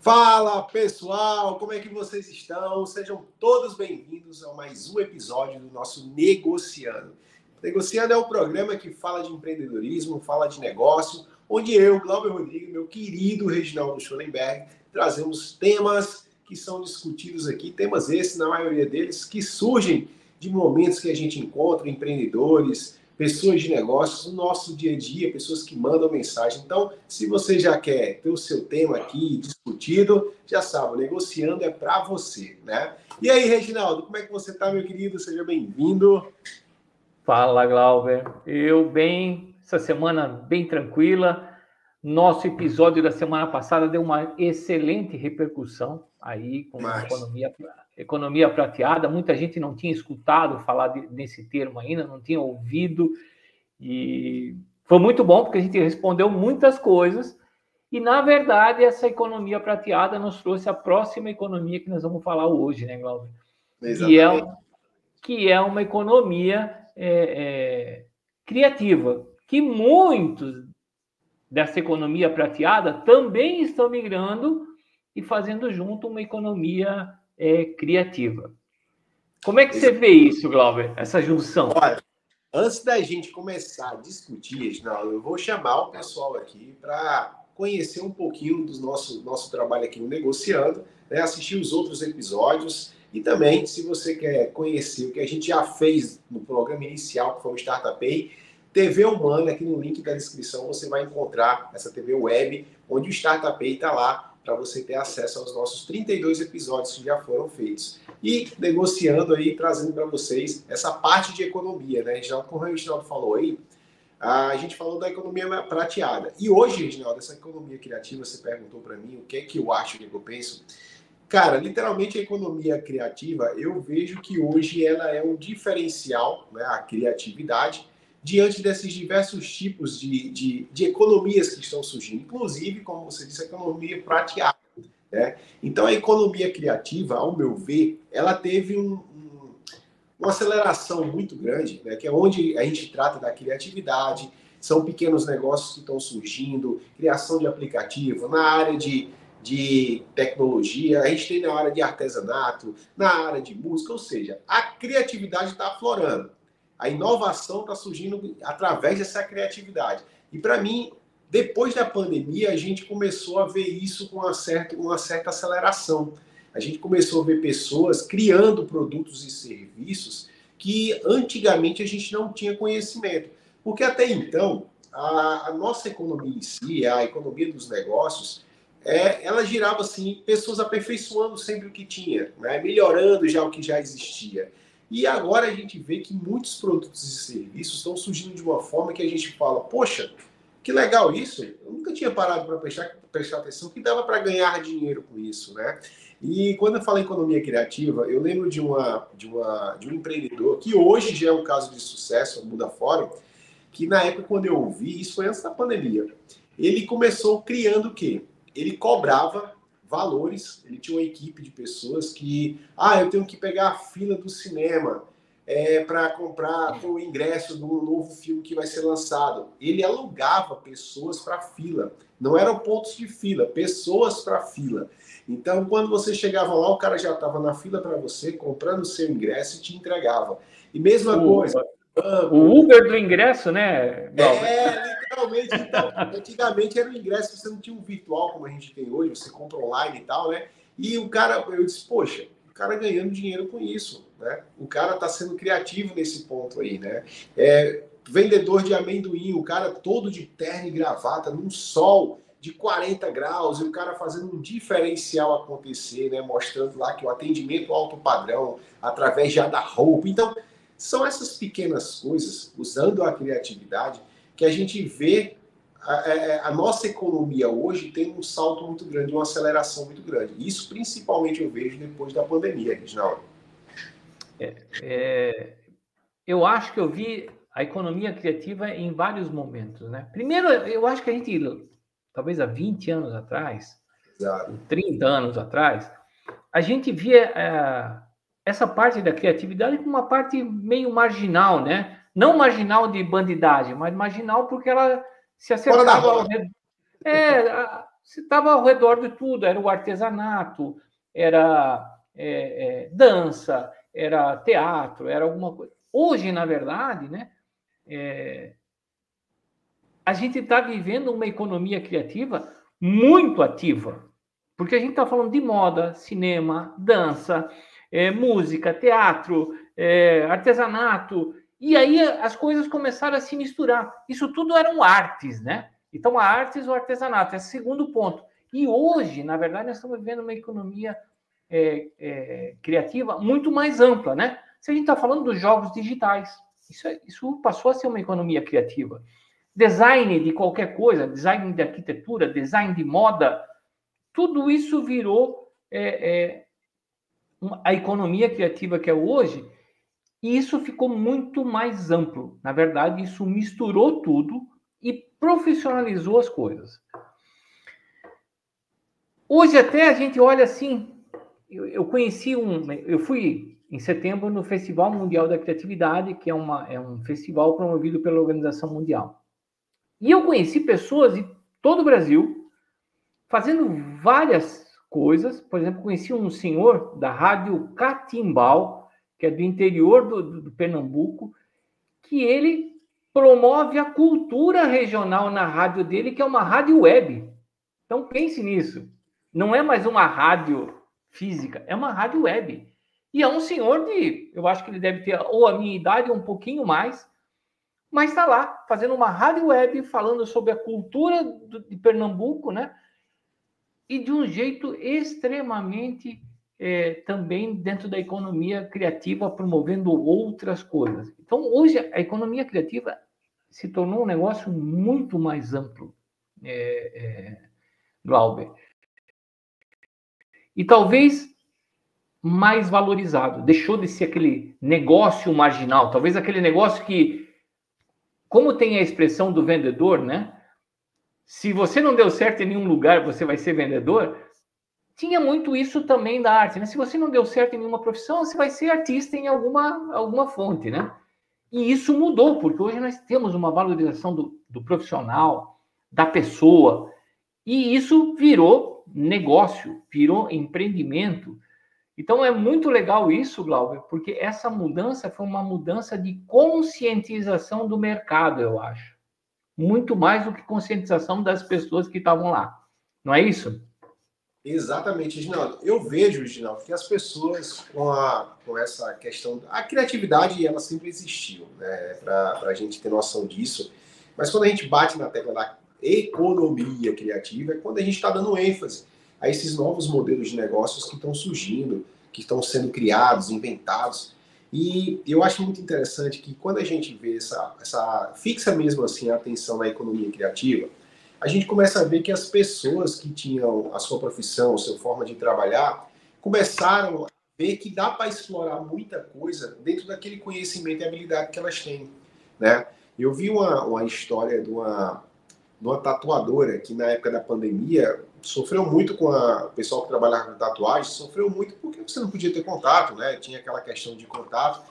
Fala pessoal, como é que vocês estão? Sejam todos bem-vindos a mais um episódio do nosso Negociando. Negociando é o programa que fala de empreendedorismo, fala de negócio, onde eu, Glauber Rodrigues, meu querido Reginaldo Schoenberg, trazemos temas que são discutidos aqui, temas esses, na maioria deles, que surgem de momentos que a gente encontra empreendedores, pessoas de negócios, no nosso dia a dia, pessoas que mandam mensagem. Então, se você já quer ter o seu tema aqui discutido, já sabe, o Negociando é para você, né? E aí, Reginaldo, como é que você está, meu querido? Seja bem-vindo. Fala, Glauber. Eu bem, essa semana bem tranquila. Nosso episódio da semana passada deu uma excelente repercussão aí com economia prateada. Muita gente não tinha escutado falar desse termo ainda, não tinha ouvido. E foi muito bom, porque a gente respondeu muitas coisas. E, na verdade, essa economia prateada nos trouxe a próxima economia que nós vamos falar hoje, né, Glauber? Exatamente. Que é uma economia criativa, que muitos dessa economia prateada também estão migrando e fazendo junto uma economia criativa. Como é que você vê isso, Glauber, essa junção? Olha, antes da gente começar a discutir, Reginaldo, eu vou chamar o pessoal aqui para conhecer um pouquinho do nosso trabalho aqui no Negociando, né? Assistir os outros episódios e também, se você quer conhecer o que a gente já fez no programa inicial, que foi o Startup, TV Humana, aqui no link da descrição você vai encontrar essa TV web, onde o Startup está lá para você ter acesso aos nossos 32 episódios que já foram feitos. E negociando aí, trazendo para vocês essa parte de economia, né, Reginaldo? Como o Reginaldo falou aí, a gente falou da economia prateada. E hoje, Reginaldo, essa economia criativa, você perguntou para mim o que é que eu acho, o que eu penso. Cara, literalmente a economia criativa, eu vejo que hoje ela é um diferencial, né, a criatividade, diante desses diversos tipos de economias que estão surgindo. Inclusive, como você disse, a economia prateada. Né? Então, a economia criativa, ao meu ver, ela teve uma aceleração muito grande, né? Que é onde a gente trata da criatividade, são pequenos negócios que estão surgindo, criação de aplicativo, na área de tecnologia, a gente tem na área de artesanato, na área de música, ou seja, a criatividade está aflorando. A inovação está surgindo através dessa criatividade. E, para mim, depois da pandemia, a gente começou a ver isso com uma certa aceleração. A gente começou a ver pessoas criando produtos e serviços que antigamente a gente não tinha conhecimento. Porque até então, a nossa economia em si, a economia dos negócios, ela girava assim, pessoas aperfeiçoando sempre o que tinha, né? Melhorando já o que já existia. E agora a gente vê que muitos produtos e serviços estão surgindo de uma forma que a gente fala, poxa, que legal isso, eu nunca tinha parado para prestar atenção que dava para ganhar dinheiro com isso, né? E quando eu falo em economia criativa, eu lembro de um empreendedor, que hoje já é um caso de sucesso, mundo afora, que na época quando eu ouvi, isso foi antes da pandemia, ele começou criando o quê? Ele cobrava valores, ele tinha uma equipe de pessoas que, eu tenho que pegar a fila do cinema para comprar o ingresso do novo filme que vai ser lançado. Ele alugava pessoas para fila, não eram pontos de fila, pessoas para fila. Então, quando você chegava lá, o cara já estava na fila para você, comprando o seu ingresso e te entregava. E mesma coisa. O Uber do ingresso, né, Glauber? Literalmente. Então, antigamente era o ingresso, você não tinha um virtual como a gente tem hoje, você compra online e tal, né? E o cara, eu disse, poxa, o cara ganhando dinheiro com isso, né? O cara está sendo criativo nesse ponto aí, né? Vendedor de amendoim, o cara todo de terno e gravata, num sol de 40 graus, e o cara fazendo um diferencial acontecer, né? Mostrando lá que o atendimento alto padrão, através já da roupa. Então, são essas pequenas coisas, usando a criatividade, que a gente vê a nossa economia hoje tem um salto muito grande, uma aceleração muito grande. Isso, principalmente, eu vejo depois da pandemia, Reginaldo. Eu acho que eu vi a economia criativa em vários momentos, né? Primeiro, eu acho que a gente, talvez há 20 anos atrás, Exato. 30 anos atrás, a gente via essa parte da criatividade como uma parte meio marginal, né? Não marginal de bandidagem, mas marginal porque ela se acercava ao redor. Você estava ao redor de tudo, era o artesanato, era dança, era teatro, era alguma coisa. Hoje, na verdade, né, a gente está vivendo uma economia criativa muito ativa, porque a gente está falando de moda, cinema, dança, música, teatro, artesanato, e aí as coisas começaram a se misturar. Isso tudo eram artes, né? Então, a artes ou artesanato, esse é o segundo ponto. E hoje, na verdade, nós estamos vivendo uma economia criativa muito mais ampla, né? Se a gente está falando dos jogos digitais, isso passou a ser uma economia criativa. Design de qualquer coisa, design de arquitetura, design de moda, tudo isso virou a economia criativa que é hoje, e isso ficou muito mais amplo. Na verdade, isso misturou tudo e profissionalizou as coisas. Hoje até a gente olha assim, eu fui em setembro no Festival Mundial da Criatividade, que é um festival promovido pela Organização Mundial. E eu conheci pessoas de todo o Brasil fazendo várias coisas. Por exemplo, conheci um senhor da Rádio Catimbau, que é do interior do Pernambuco, que ele promove a cultura regional na rádio dele, que é uma rádio web. Então pense nisso. Não é mais uma rádio física, é uma rádio web. E é um senhor eu acho que ele deve ter ou a minha idade ou um pouquinho mais, mas está lá, fazendo uma rádio web, falando sobre a cultura de Pernambuco, né? E de um jeito extremamente também dentro da economia criativa, promovendo outras coisas. Então, hoje, a economia criativa se tornou um negócio muito mais amplo, Glauber. E talvez mais valorizado. Deixou de ser aquele negócio marginal, talvez aquele negócio que, como tem a expressão do vendedor, né? Se você não deu certo em nenhum lugar, você vai ser vendedor. Tinha muito isso também da arte, né? Se você não deu certo em nenhuma profissão, você vai ser artista em alguma fonte, né? E isso mudou, porque hoje nós temos uma valorização do profissional, da pessoa, e isso virou negócio, virou empreendimento. Então é muito legal isso, Glauber, porque essa mudança foi uma mudança de conscientização do mercado, eu acho. Muito mais do que conscientização das pessoas que estavam lá. Não é isso? Exatamente, Reginaldo. Eu vejo, Reginaldo, que as pessoas com essa questão... A criatividade, ela sempre existiu, né? Para a gente ter noção disso. Mas quando a gente bate na tecla da economia criativa, é quando a gente está dando ênfase a esses novos modelos de negócios que estão surgindo, que estão sendo criados, inventados. E eu acho muito interessante que quando a gente vê fixa mesmo assim a atenção na economia criativa, a gente começa a ver que as pessoas que tinham a sua profissão, a sua forma de trabalhar, começaram a ver que dá para explorar muita coisa dentro daquele conhecimento e habilidade que elas têm, né? Eu vi uma história de uma tatuadora que na época da pandemia sofreu muito com o pessoal que trabalhava com tatuagem, sofreu muito porque você não podia ter contato, né? Tinha aquela questão de contato.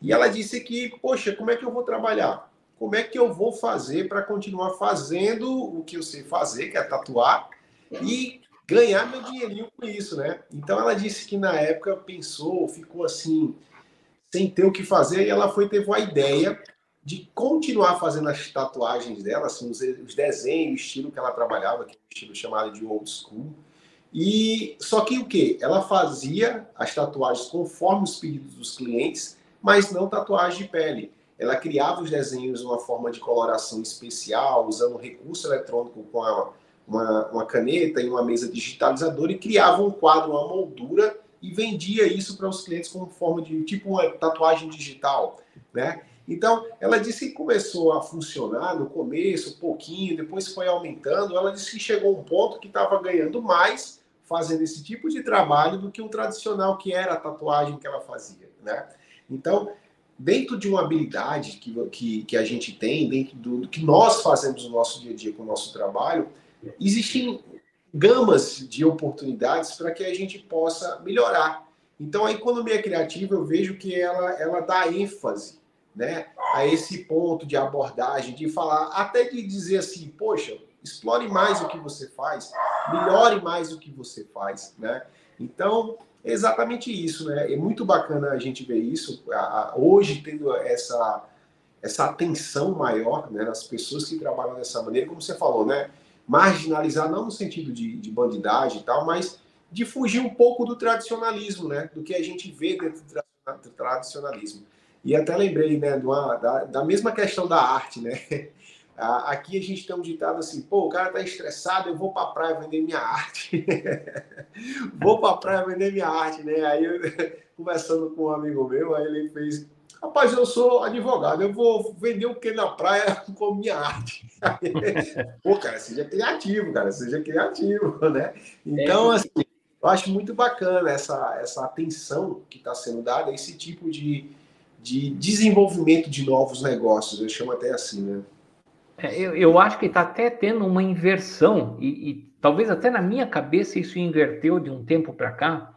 E ela disse que, poxa, como é que eu vou trabalhar? Como é que eu vou fazer para continuar fazendo o que eu sei fazer, que é tatuar, e ganhar meu dinheirinho com isso, né? Então ela disse que na época pensou, ficou assim, sem ter o que fazer, e ela teve uma ideia de continuar fazendo as tatuagens dela, assim, os desenhos, o estilo que ela trabalhava, que é um estilo chamado de old school. E só que o quê? Ela fazia as tatuagens conforme os pedidos dos clientes, mas não tatuagem de pele. Ela criava os desenhos de uma forma de coloração especial, usando um recurso eletrônico com uma caneta e uma mesa digitalizadora, e criava um quadro, uma moldura, e vendia isso para os clientes como forma de, tipo, uma tatuagem digital, né? Então, ela disse que começou a funcionar no começo, um pouquinho, depois foi aumentando. Ela disse que chegou a um ponto que estava ganhando mais fazendo esse tipo de trabalho do que o tradicional, que era a tatuagem que ela fazia, né? Então, dentro de uma habilidade que a gente tem, dentro do que nós fazemos no nosso dia a dia com o nosso trabalho, existem gamas de oportunidades para que a gente possa melhorar. Então, a economia criativa, eu vejo que ela dá ênfase, né, a esse ponto de abordagem, de falar, até de dizer assim, poxa, explore mais o que você faz, melhore mais o que você faz, né? Então, é exatamente isso, né? É muito bacana a gente ver isso, hoje tendo essa atenção maior, né, nas pessoas que trabalham dessa maneira, como você falou, né? Marginalizar, não no sentido de bandidagem e tal, mas de fugir um pouco do tradicionalismo, né? Do que a gente vê dentro do tradicionalismo. E até lembrei, né, da mesma questão da arte, né? Aqui a gente tem um ditado assim, pô, o cara tá estressado, eu vou pra praia vender minha arte. Vou pra praia vender minha arte, né? Aí, eu, conversando com um amigo meu, aí ele fez, rapaz, eu sou advogado, eu vou vender o que na praia com minha arte? Pô, cara, seja criativo, né? Então, assim, eu acho muito bacana essa atenção que está sendo dada a esse tipo de desenvolvimento de novos negócios, eu chamo até assim, né? Eu acho que está até tendo uma inversão, e talvez até na minha cabeça isso inverteu de um tempo para cá,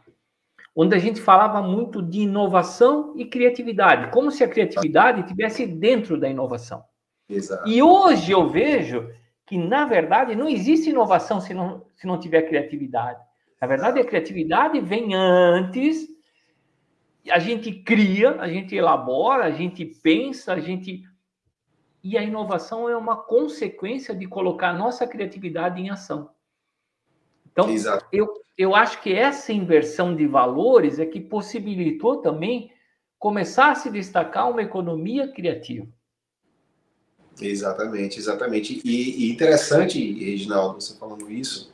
onde a gente falava muito de inovação e criatividade, como se a criatividade estivesse dentro da inovação. Exato. E hoje eu vejo que, na verdade, não existe inovação se não tiver criatividade. Na verdade, a criatividade vem antes, a gente cria, a gente elabora, a gente pensa, e a inovação é uma consequência de colocar a nossa criatividade em ação. Então, eu acho que essa inversão de valores é que possibilitou também começar a se destacar uma economia criativa. Exatamente. E interessante, Reginaldo, você falando isso,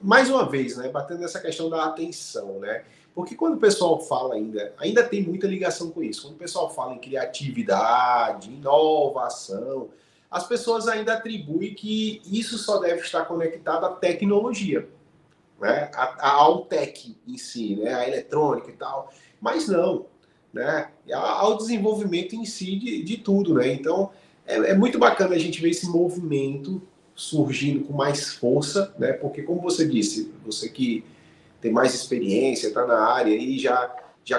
mais uma vez, né, batendo nessa questão da atenção, né? Porque quando o pessoal fala ainda tem muita ligação com isso. Quando o pessoal fala em criatividade, inovação, as pessoas ainda atribuem que isso só deve estar conectado à tecnologia, né? Ao tech em si, né? A eletrônica e tal. Mas não, né? Ao desenvolvimento em si de tudo, né? Então, é muito bacana a gente ver esse movimento surgindo com mais força, né? Porque, como você disse, você que tem mais experiência, está na área e já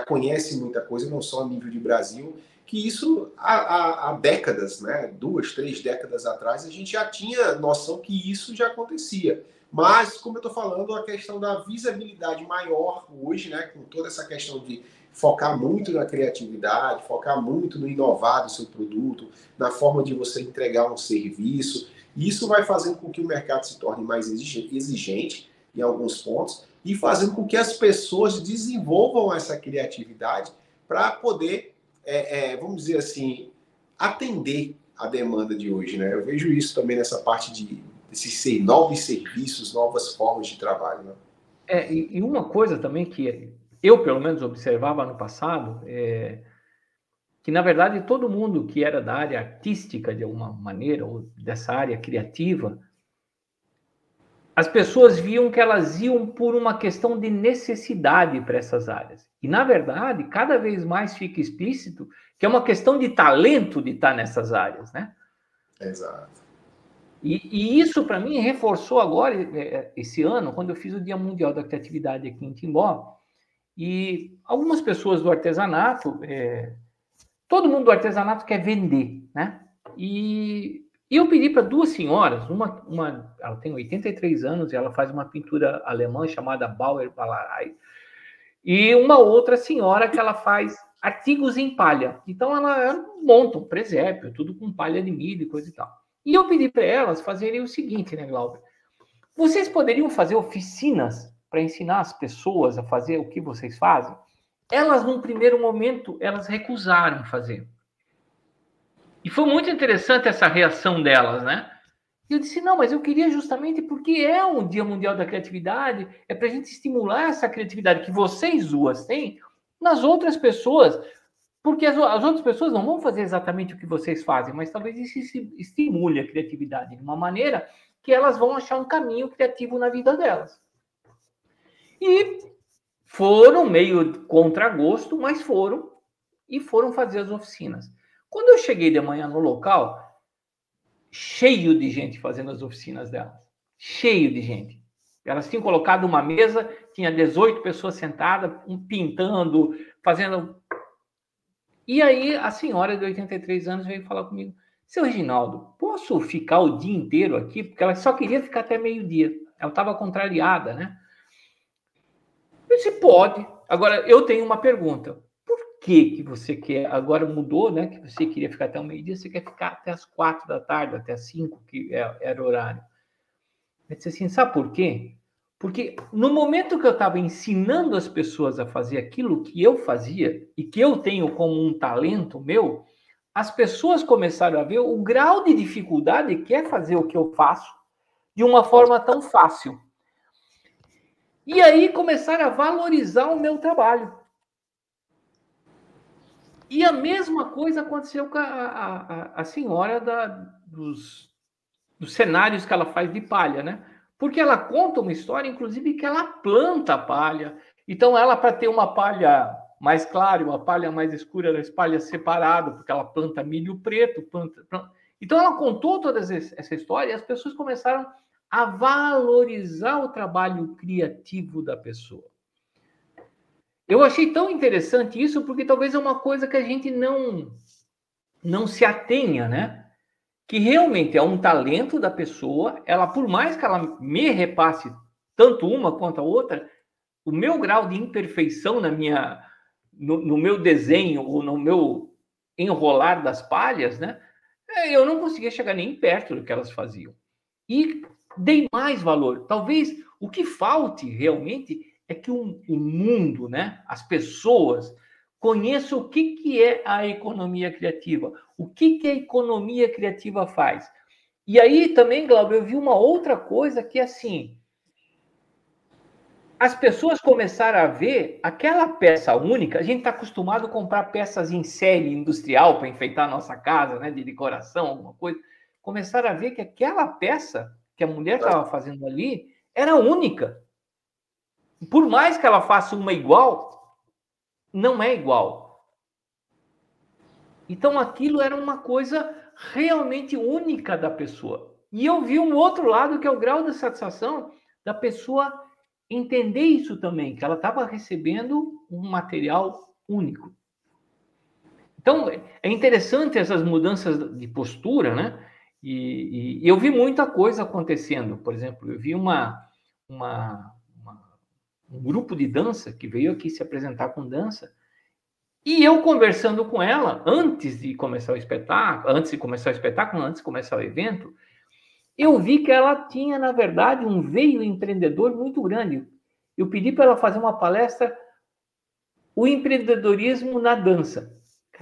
conhece muita coisa, não só a nível de Brasil, que isso há décadas, né? 2, 3 décadas atrás, a gente já tinha noção que isso já acontecia. Mas, como eu estou falando, a questão da visibilidade maior hoje, né? Com toda essa questão de focar muito na criatividade, focar muito no inovar do seu produto, na forma de você entregar um serviço. Isso vai fazendo com que o mercado se torne mais exigente em alguns pontos e fazendo com que as pessoas desenvolvam essa criatividade para poder, vamos dizer assim, atender a demanda de hoje, né? Eu vejo isso também nessa parte desses novos serviços, novas formas de trabalho, né? E uma coisa também que eu, pelo menos, observava no passado, que, na verdade, todo mundo que era da área artística, de alguma maneira, ou dessa área criativa, as pessoas viam que elas iam por uma questão de necessidade para essas áreas. E, na verdade, cada vez mais fica explícito que é uma questão de talento de estar nessas áreas, né? Exato. E isso, para mim, reforçou agora, esse ano, quando eu fiz o Dia Mundial da Criatividade aqui em Timbó, e algumas pessoas do artesanato, todo mundo do artesanato quer vender, né? E eu pedi para duas senhoras, ela tem 83 anos e ela faz uma pintura alemã chamada Bauer Ballerei, e uma outra senhora que ela faz artigos em palha. Então ela monta um presépio, tudo com palha de milho e coisa e tal. E eu pedi para elas fazerem o seguinte, né, Glauber? Vocês poderiam fazer oficinas para ensinar as pessoas a fazer o que vocês fazem? Elas, num primeiro momento, elas recusaram fazer. E foi muito interessante essa reação delas, né? E eu disse, não, mas eu queria justamente porque é um Dia Mundial da Criatividade, é para a gente estimular essa criatividade que vocês duas têm nas outras pessoas, porque as outras pessoas não vão fazer exatamente o que vocês fazem, mas talvez isso estimule a criatividade de uma maneira que elas vão achar um caminho criativo na vida delas. E foram meio contra gosto, mas foram fazer as oficinas. Quando eu cheguei de manhã no local, cheio de gente fazendo as oficinas delas. Cheio de gente. Elas tinham colocado uma mesa, tinha 18 pessoas sentadas, pintando, fazendo... E aí a senhora de 83 anos veio falar comigo, seu Reginaldo, posso ficar o dia inteiro aqui? Porque ela só queria ficar até meio-dia. Ela estava contrariada, né? Eu disse, pode. Agora, eu tenho uma pergunta. Por que você quer, agora mudou, né? Que você queria ficar até o meio-dia, você quer ficar até as 4 da tarde, até as 5, que era o horário. Eu disse assim, sabe por quê? Porque no momento que eu estava ensinando as pessoas a fazer aquilo que eu fazia, e que eu tenho como um talento meu, as pessoas começaram a ver o grau de dificuldade que é fazer o que eu faço de uma forma tão fácil. E aí começaram a valorizar o meu trabalho. E a mesma coisa aconteceu com a senhora dos cenários que ela faz de palha, né? Porque ela conta uma história, inclusive, que ela planta palha. Então, ela, para ter uma palha mais clara e uma palha mais escura, ela espalha separado, porque ela planta milho preto. Então, ela contou toda essa história e as pessoas começaram a valorizar o trabalho criativo da pessoa. Eu achei tão interessante isso, porque talvez é uma coisa que a gente não se atenha, né? Que realmente é um talento da pessoa, ela, por mais que ela me repasse tanto uma quanto a outra, o meu grau de imperfeição no meu desenho ou no meu enrolar das palhas, né? Eu não conseguia chegar nem perto do que elas faziam. E dei mais valor. Talvez o que falte realmente é que o mundo, né? As pessoas conheçam o que é a economia criativa, o que a economia criativa faz. E aí também, Glauber, eu vi uma outra coisa que, assim, as pessoas começaram a ver aquela peça única. A gente está acostumado a comprar peças em série industrial para enfeitar a nossa casa, né, de decoração, alguma coisa. Começaram a ver que aquela peça que a mulher estava fazendo ali era única. Por mais que ela faça uma igual, não é igual. Então aquilo era uma coisa realmente única da pessoa. E eu vi um outro lado, que é o grau de satisfação da pessoa entender isso também, que ela estava recebendo um material único. Então, é interessante essas mudanças de postura, né? E eu vi muita coisa acontecendo. Por exemplo, eu vi um grupo de dança que veio aqui se apresentar com dança, e eu conversando com ela antes de começar o espetáculo, antes de começar o evento, eu vi que ela tinha, na verdade, um veio empreendedor muito grande. Eu pedi para ela fazer uma palestra, o empreendedorismo na dança.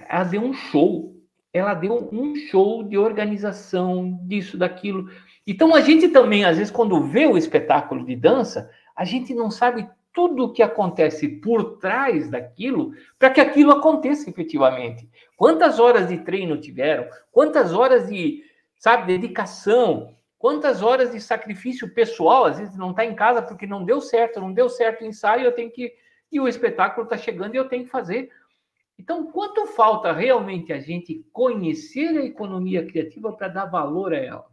Ela deu um show. Ela deu um show de organização, disso, daquilo. Então, a gente também, às vezes, quando vê o espetáculo de dança, a gente não sabe tudo o que acontece por trás daquilo para que aquilo aconteça efetivamente. Quantas horas de treino tiveram? Quantas horas de, dedicação? Quantas horas de sacrifício pessoal? Às vezes não está em casa porque não deu certo o ensaio, eu tenho que... E o espetáculo está chegando e eu tenho que fazer. Então, quanto falta realmente a gente conhecer a economia criativa para dar valor a ela?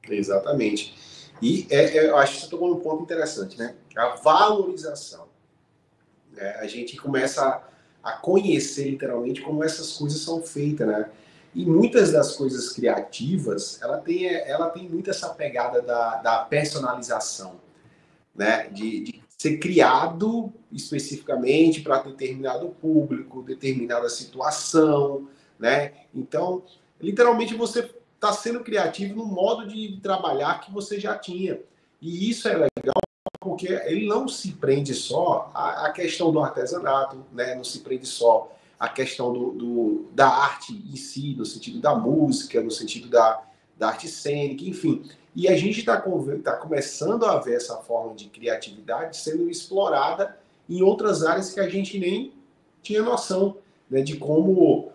Exatamente. E eu acho que você tocou num ponto interessante, né? A valorização. A gente começa a conhecer literalmente como essas coisas são feitas, né? E muitas das coisas criativas, ela tem muito essa pegada da personalização, né? De ser criado especificamente para determinado público, determinada situação, né? Então, literalmente você está sendo criativo no modo de trabalhar que você já tinha. E isso é legal porque ele não se prende só à questão do artesanato, né? Não se prende só à questão da arte em si, no sentido da música, no sentido da arte cênica, enfim. E a gente está começando a ver essa forma de criatividade sendo explorada em outras áreas que a gente nem tinha noção, né, de como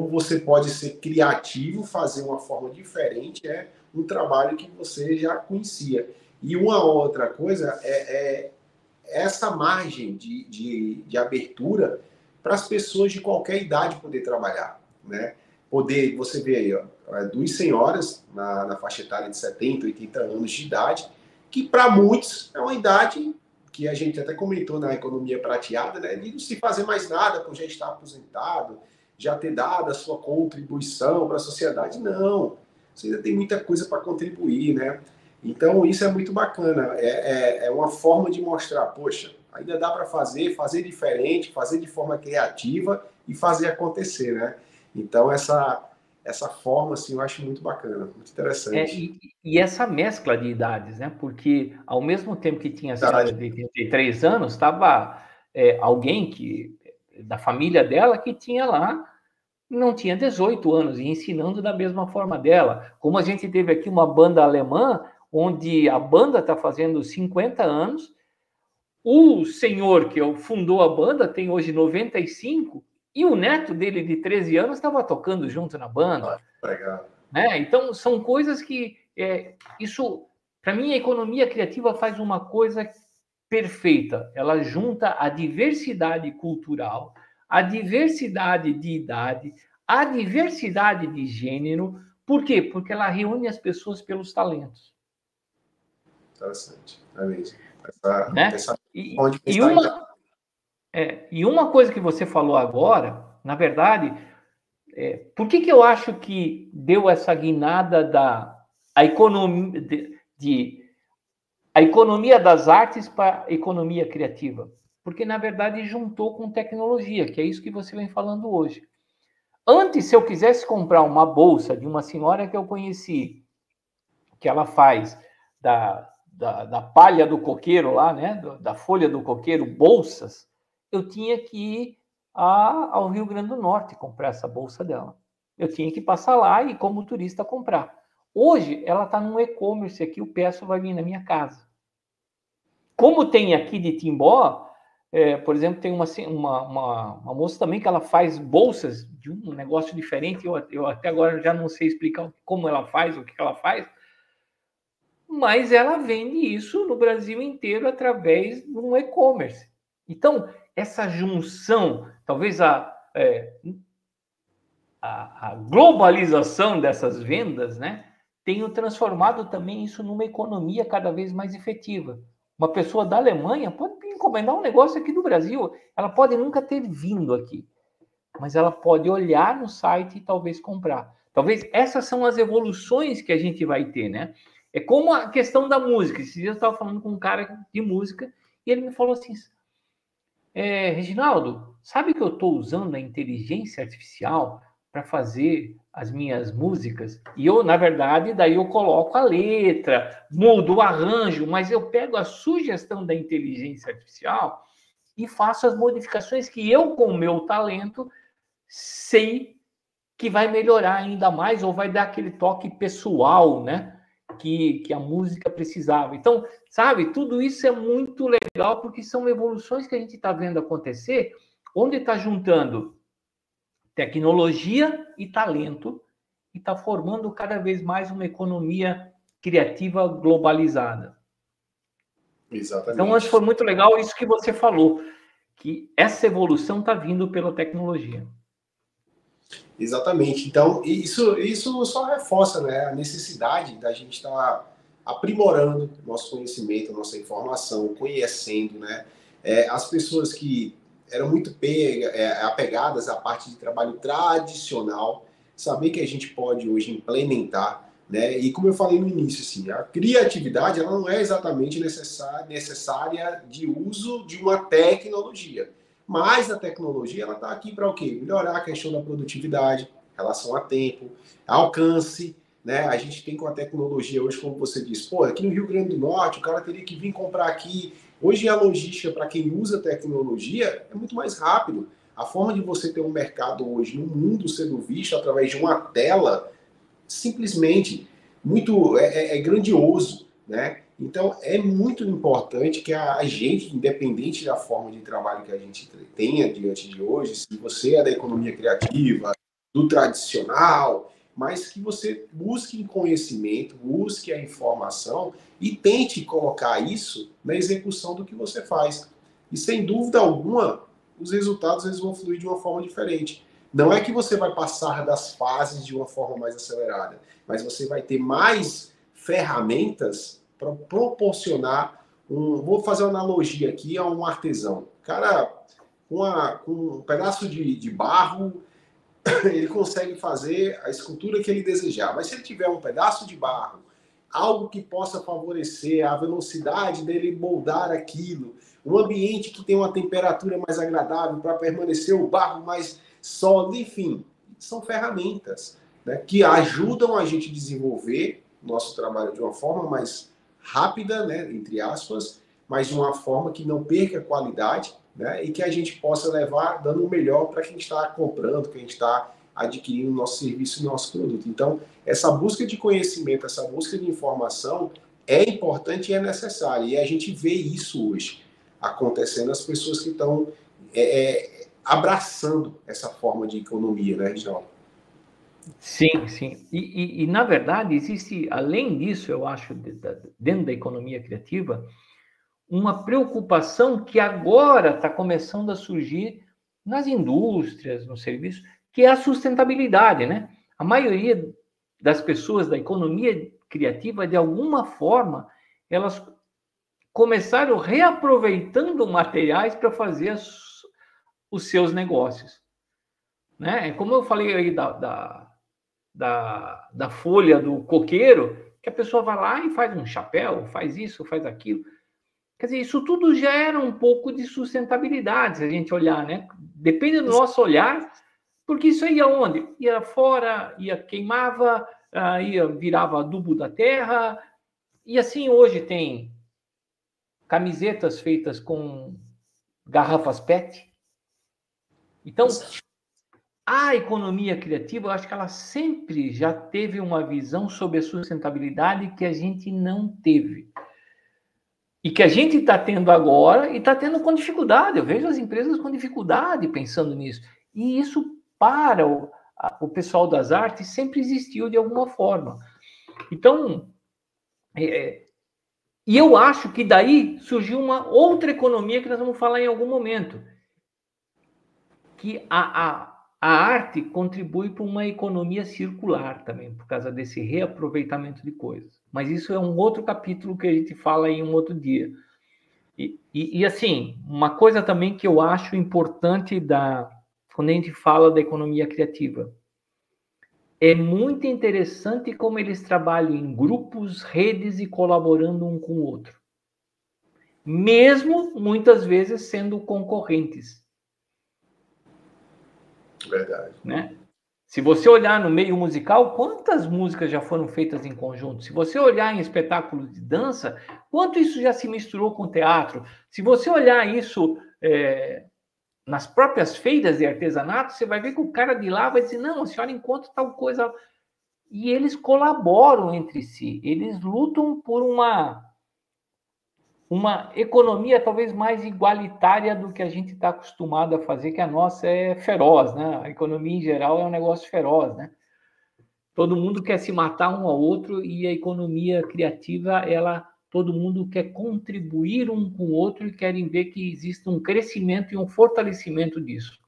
você pode ser criativo, fazer uma forma diferente, um trabalho que você já conhecia. E uma outra coisa é essa margem de abertura para as pessoas de qualquer idade poder trabalhar, né? Você vê aí, ó, duas senhoras na faixa etária de 70, 80 anos de idade, que para muitos é uma idade que a gente até comentou na economia prateada, né, de não se fazer mais nada, porque já está aposentado, já ter dado a sua contribuição para a sociedade. Não, você ainda tem muita coisa para contribuir, né? Então, isso é muito bacana. É uma forma de mostrar, poxa, ainda dá para fazer diferente, fazer de forma criativa e fazer acontecer, né? Então, essa forma, assim, eu acho muito bacana, muito interessante. E essa mescla de idades, né? Porque ao mesmo tempo que tinha a senhora de 83 anos, estava alguém da família dela que tinha lá, não tinha 18 anos, e ensinando da mesma forma dela. Como a gente teve aqui uma banda alemã, onde a banda está fazendo 50 anos, o senhor que fundou a banda tem hoje 95, e o neto dele de 13 anos estava tocando junto na banda. Legal. Né? Então, são coisas que... isso, para mim, a economia criativa faz uma coisa perfeita. Ela junta a diversidade cultural, a diversidade de idade, a diversidade de gênero. Por quê? Porque ela reúne as pessoas pelos talentos. Interessante. É mesmo. Né? E uma coisa que você falou agora, na verdade, por que eu acho que deu essa guinada a economia das artes para a economia criativa? Porque, na verdade, juntou com tecnologia, que é isso que você vem falando hoje. Antes, se eu quisesse comprar uma bolsa de uma senhora que eu conheci, que ela faz da palha do coqueiro lá, né? Da folha do coqueiro, bolsas, eu tinha que ir ao Rio Grande do Norte comprar essa bolsa dela. Eu tinha que passar lá e, como turista, comprar. Hoje, ela está num e-commerce aqui, o peço vai vir na minha casa. Como tem aqui de Timbó, por exemplo, tem uma moça também que ela faz bolsas de um negócio diferente, eu até agora já não sei explicar como ela faz, o que ela faz, mas ela vende isso no Brasil inteiro através de um e-commerce. Então, essa junção, talvez a globalização dessas vendas, né, tenha transformado também isso numa economia cada vez mais efetiva. Uma pessoa da Alemanha pode encomendar um negócio aqui do Brasil, ela pode nunca ter vindo aqui, mas ela pode olhar no site e talvez comprar. Talvez essas são as evoluções que a gente vai ter, né? É como a questão da música. Esses dias eu estava falando com um cara de música e ele me falou assim, Reginaldo, sabe que eu estou usando a inteligência artificial para fazer as minhas músicas? E eu, na verdade, daí eu coloco a letra, mudo o arranjo, mas eu pego a sugestão da inteligência artificial e faço as modificações que eu, com o meu talento, sei que vai melhorar ainda mais ou vai dar aquele toque pessoal, né? Que a música precisava. Então, sabe, tudo isso é muito legal porque são evoluções que a gente está vendo acontecer, onde está juntando tecnologia e talento e está formando cada vez mais uma economia criativa globalizada. Exatamente. Então, acho que foi muito legal isso que você falou, que essa evolução está vindo pela tecnologia. Exatamente. Então, isso só reforça, né, a necessidade da gente estar aprimorando nosso conhecimento, nossa informação, conhecendo, né? As pessoas que eram muito apegadas à parte de trabalho tradicional, saber que a gente pode hoje implementar, né? E como eu falei no início, assim, a criatividade ela não é exatamente necessária de uso de uma tecnologia. Mas a tecnologia ela está aqui para o quê? Melhorar a questão da produtividade, relação a tempo, alcance, né? A gente tem com a tecnologia hoje, como você disse, pô, aqui no Rio Grande do Norte o cara teria que vir comprar aqui. Hoje a logística para quem usa tecnologia é muito mais rápido. A forma de você ter um mercado hoje no mundo sendo visto através de uma tela simplesmente muito grandioso, né? Então, é muito importante que a gente, independente da forma de trabalho que a gente tenha diante de hoje, se você é da economia criativa, do tradicional, mas que você busque conhecimento, busque a informação e tente colocar isso na execução do que você faz. E, sem dúvida alguma, os resultados eles vão fluir de uma forma diferente. Não é que você vai passar das fases de uma forma mais acelerada, mas você vai ter mais ferramentas para proporcionar vou fazer uma analogia aqui a um artesão. Cara, com um pedaço de barro, ele consegue fazer a escultura que ele desejar. Mas se ele tiver um pedaço de barro, algo que possa favorecer a velocidade dele moldar aquilo, um ambiente que tem uma temperatura mais agradável para permanecer o barro mais sólido, enfim, são ferramentas, né, que ajudam a gente a desenvolver nosso trabalho de uma forma mais rápida, né, entre aspas, mas de uma forma que não perca a qualidade, né, e que a gente possa levar dando o melhor para quem está comprando, quem está adquirindo o nosso serviço e nosso produto. Então, essa busca de conhecimento, essa busca de informação é importante e é necessária. E a gente vê isso hoje acontecendo, as pessoas que estão abraçando essa forma de economia, né, Reginaldo? Sim, sim. E, na verdade, existe, além disso, eu acho, dentro da economia criativa, uma preocupação que agora está começando a surgir nas indústrias, no serviço, que é a sustentabilidade, né? A maioria das pessoas da economia criativa, de alguma forma, elas começaram reaproveitando materiais para fazer os seus negócios, né? Como eu falei aí da folha do coqueiro, que a pessoa vai lá e faz um chapéu, faz isso, faz aquilo. Quer dizer, isso tudo gera um pouco de sustentabilidade, se a gente olhar, né? Depende do nosso olhar, porque isso aí ia onde? Ia fora, ia queimava, ia virava adubo da terra, e assim hoje tem camisetas feitas com garrafas PET. Então, a economia criativa, eu acho que ela sempre já teve uma visão sobre a sustentabilidade que a gente não teve. E que a gente está tendo agora e está tendo com dificuldade. Eu vejo as empresas com dificuldade pensando nisso. E isso, para o pessoal das artes, sempre existiu de alguma forma. Então, e eu acho que daí surgiu uma outra economia que nós vamos falar em algum momento. Que a arte contribui para uma economia circular também, por causa desse reaproveitamento de coisas. Mas isso é um outro capítulo que a gente fala em um outro dia. E assim, uma coisa também que eu acho importante quando a gente fala da economia criativa, é muito interessante como eles trabalham em grupos, redes e colaborando um com o outro. Mesmo, muitas vezes, sendo concorrentes. Verdade. Né? Se você olhar no meio musical, quantas músicas já foram feitas em conjunto? Se você olhar em espetáculos de dança, quanto isso já se misturou com o teatro? Se você olhar isso nas próprias feiras de artesanato, você vai ver que o cara de lá vai dizer, não, a senhora encontra tal coisa. E eles colaboram entre si, eles lutam por uma economia talvez mais igualitária do que a gente está acostumado a fazer, que a nossa é feroz, né? A economia em geral é um negócio feroz, né? Todo mundo quer se matar um ao outro e a economia criativa, todo mundo quer contribuir um com o outro e querem ver que existe um crescimento e um fortalecimento disso.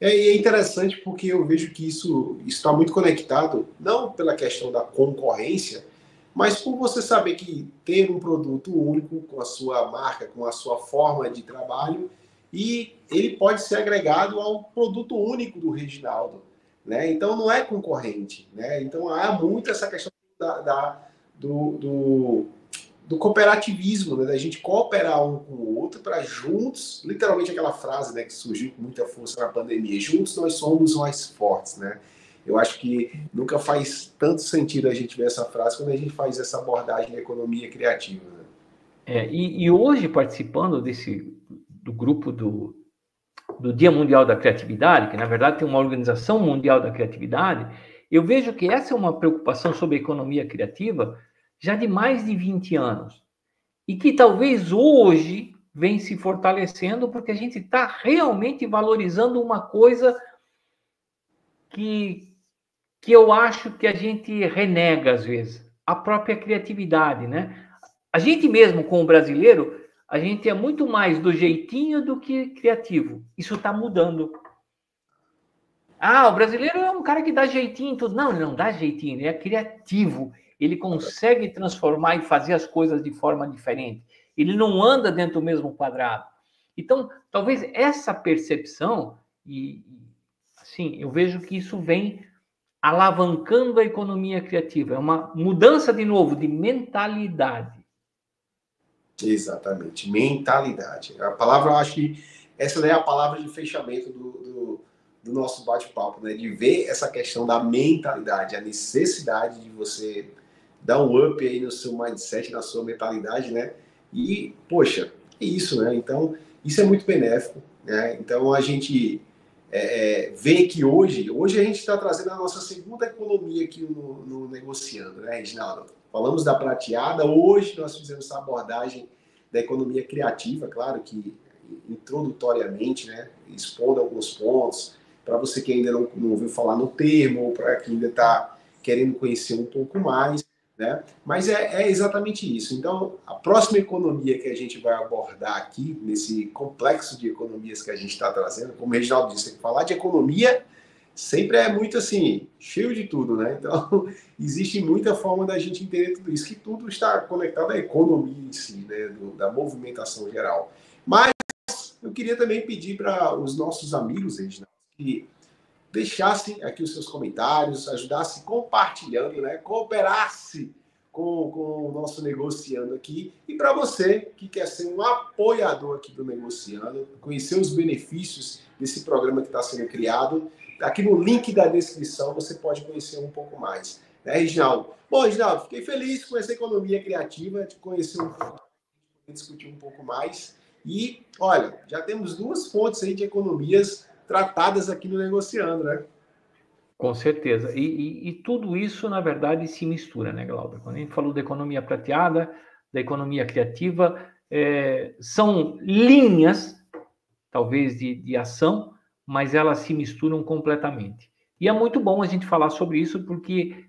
E é interessante porque eu vejo que isso está muito conectado, não pela questão da concorrência, mas por você saber que ter um produto único com a sua marca, com a sua forma de trabalho, e ele pode ser agregado ao produto único do Reginaldo, né? Então não é concorrente, né? Então há muito essa questão do cooperativismo, né? Da gente cooperar um com o outro para juntos, literalmente aquela frase, né, que surgiu com muita força na pandemia, juntos nós somos mais fortes, né? Eu acho que nunca faz tanto sentido a gente ver essa frase quando a gente faz essa abordagem da economia criativa. Né? E hoje, participando do grupo do Dia Mundial da Criatividade, que na verdade tem uma organização mundial da criatividade, eu vejo que essa é uma preocupação sobre a economia criativa já de mais de 20 anos. E que talvez hoje vem se fortalecendo porque a gente está realmente valorizando uma coisa que eu acho que a gente renega às vezes, a própria criatividade, né? A gente mesmo, como brasileiro, a gente é muito mais do jeitinho do que criativo. Isso está mudando. O brasileiro é um cara que dá jeitinho em tudo. Não, ele não dá jeitinho, ele é criativo. Ele consegue transformar e fazer as coisas de forma diferente. Ele não anda dentro do mesmo quadrado. Então, talvez essa percepção, e sim, eu vejo que isso vem alavancando a economia criativa. É uma mudança, de novo, de mentalidade. Exatamente, mentalidade. A palavra, eu acho que essa daí é a palavra de fechamento do nosso bate-papo, né? De ver essa questão da mentalidade, a necessidade de você dar um up aí no seu mindset, na sua mentalidade, né? E, poxa, é isso, né? Então, isso é muito benéfico, né? Então, a gente vê que hoje a gente está trazendo a nossa segunda economia aqui no Negociando, né, Reginaldo? Falamos da prateada, hoje nós fizemos essa abordagem da economia criativa, claro que introdutoriamente, né, expondo alguns pontos, para você que ainda não ouviu falar no termo, ou para quem ainda está querendo conhecer um pouco mais, né? Mas é exatamente isso. Então, a próxima economia que a gente vai abordar aqui, nesse complexo de economias que a gente está trazendo, como o Reginaldo disse, falar de economia sempre é muito assim, cheio de tudo, né? Então, existe muita forma da gente entender tudo isso, que tudo está conectado à economia em si, né? Da movimentação geral. Mas eu queria também pedir para os nossos amigos, Reginaldo, que deixasse aqui os seus comentários, ajudasse compartilhando, né? Cooperasse com o nosso Negociando aqui. E para você que quer ser um apoiador aqui do Negociando, conhecer os benefícios desse programa que está sendo criado, aqui no link da descrição você pode conhecer um pouco mais. Né, Reginaldo? Bom, Reginaldo, fiquei feliz com essa economia criativa, de conhecer um pouco, discutir um pouco mais. E, olha, já temos duas fontes aí de economias tratadas aqui no Negociando, né? Com certeza. E tudo isso, na verdade, se mistura, né, Glauber? Quando a gente falou da economia prateada, da economia criativa, são linhas, talvez, de ação, mas elas se misturam completamente. E é muito bom a gente falar sobre isso, porque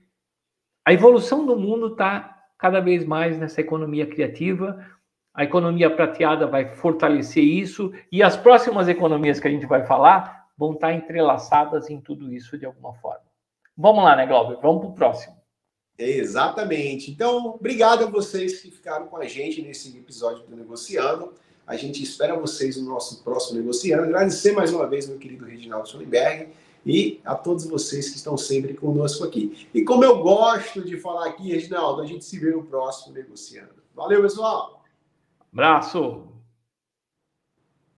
a evolução do mundo está cada vez mais nessa economia criativa. A economia prateada vai fortalecer isso, e as próximas economias que a gente vai falar vão estar entrelaçadas em tudo isso de alguma forma. Vamos lá, né, Glauber? Vamos para o próximo. Exatamente. Então, obrigado a vocês que ficaram com a gente nesse episódio do Negociando. A gente espera vocês no nosso próximo Negociando. Agradecer mais uma vez, meu querido Reginaldo Schoenberg, e a todos vocês que estão sempre conosco aqui. E como eu gosto de falar aqui, Reginaldo, a gente se vê no próximo Negociando. Valeu, pessoal! Abraço!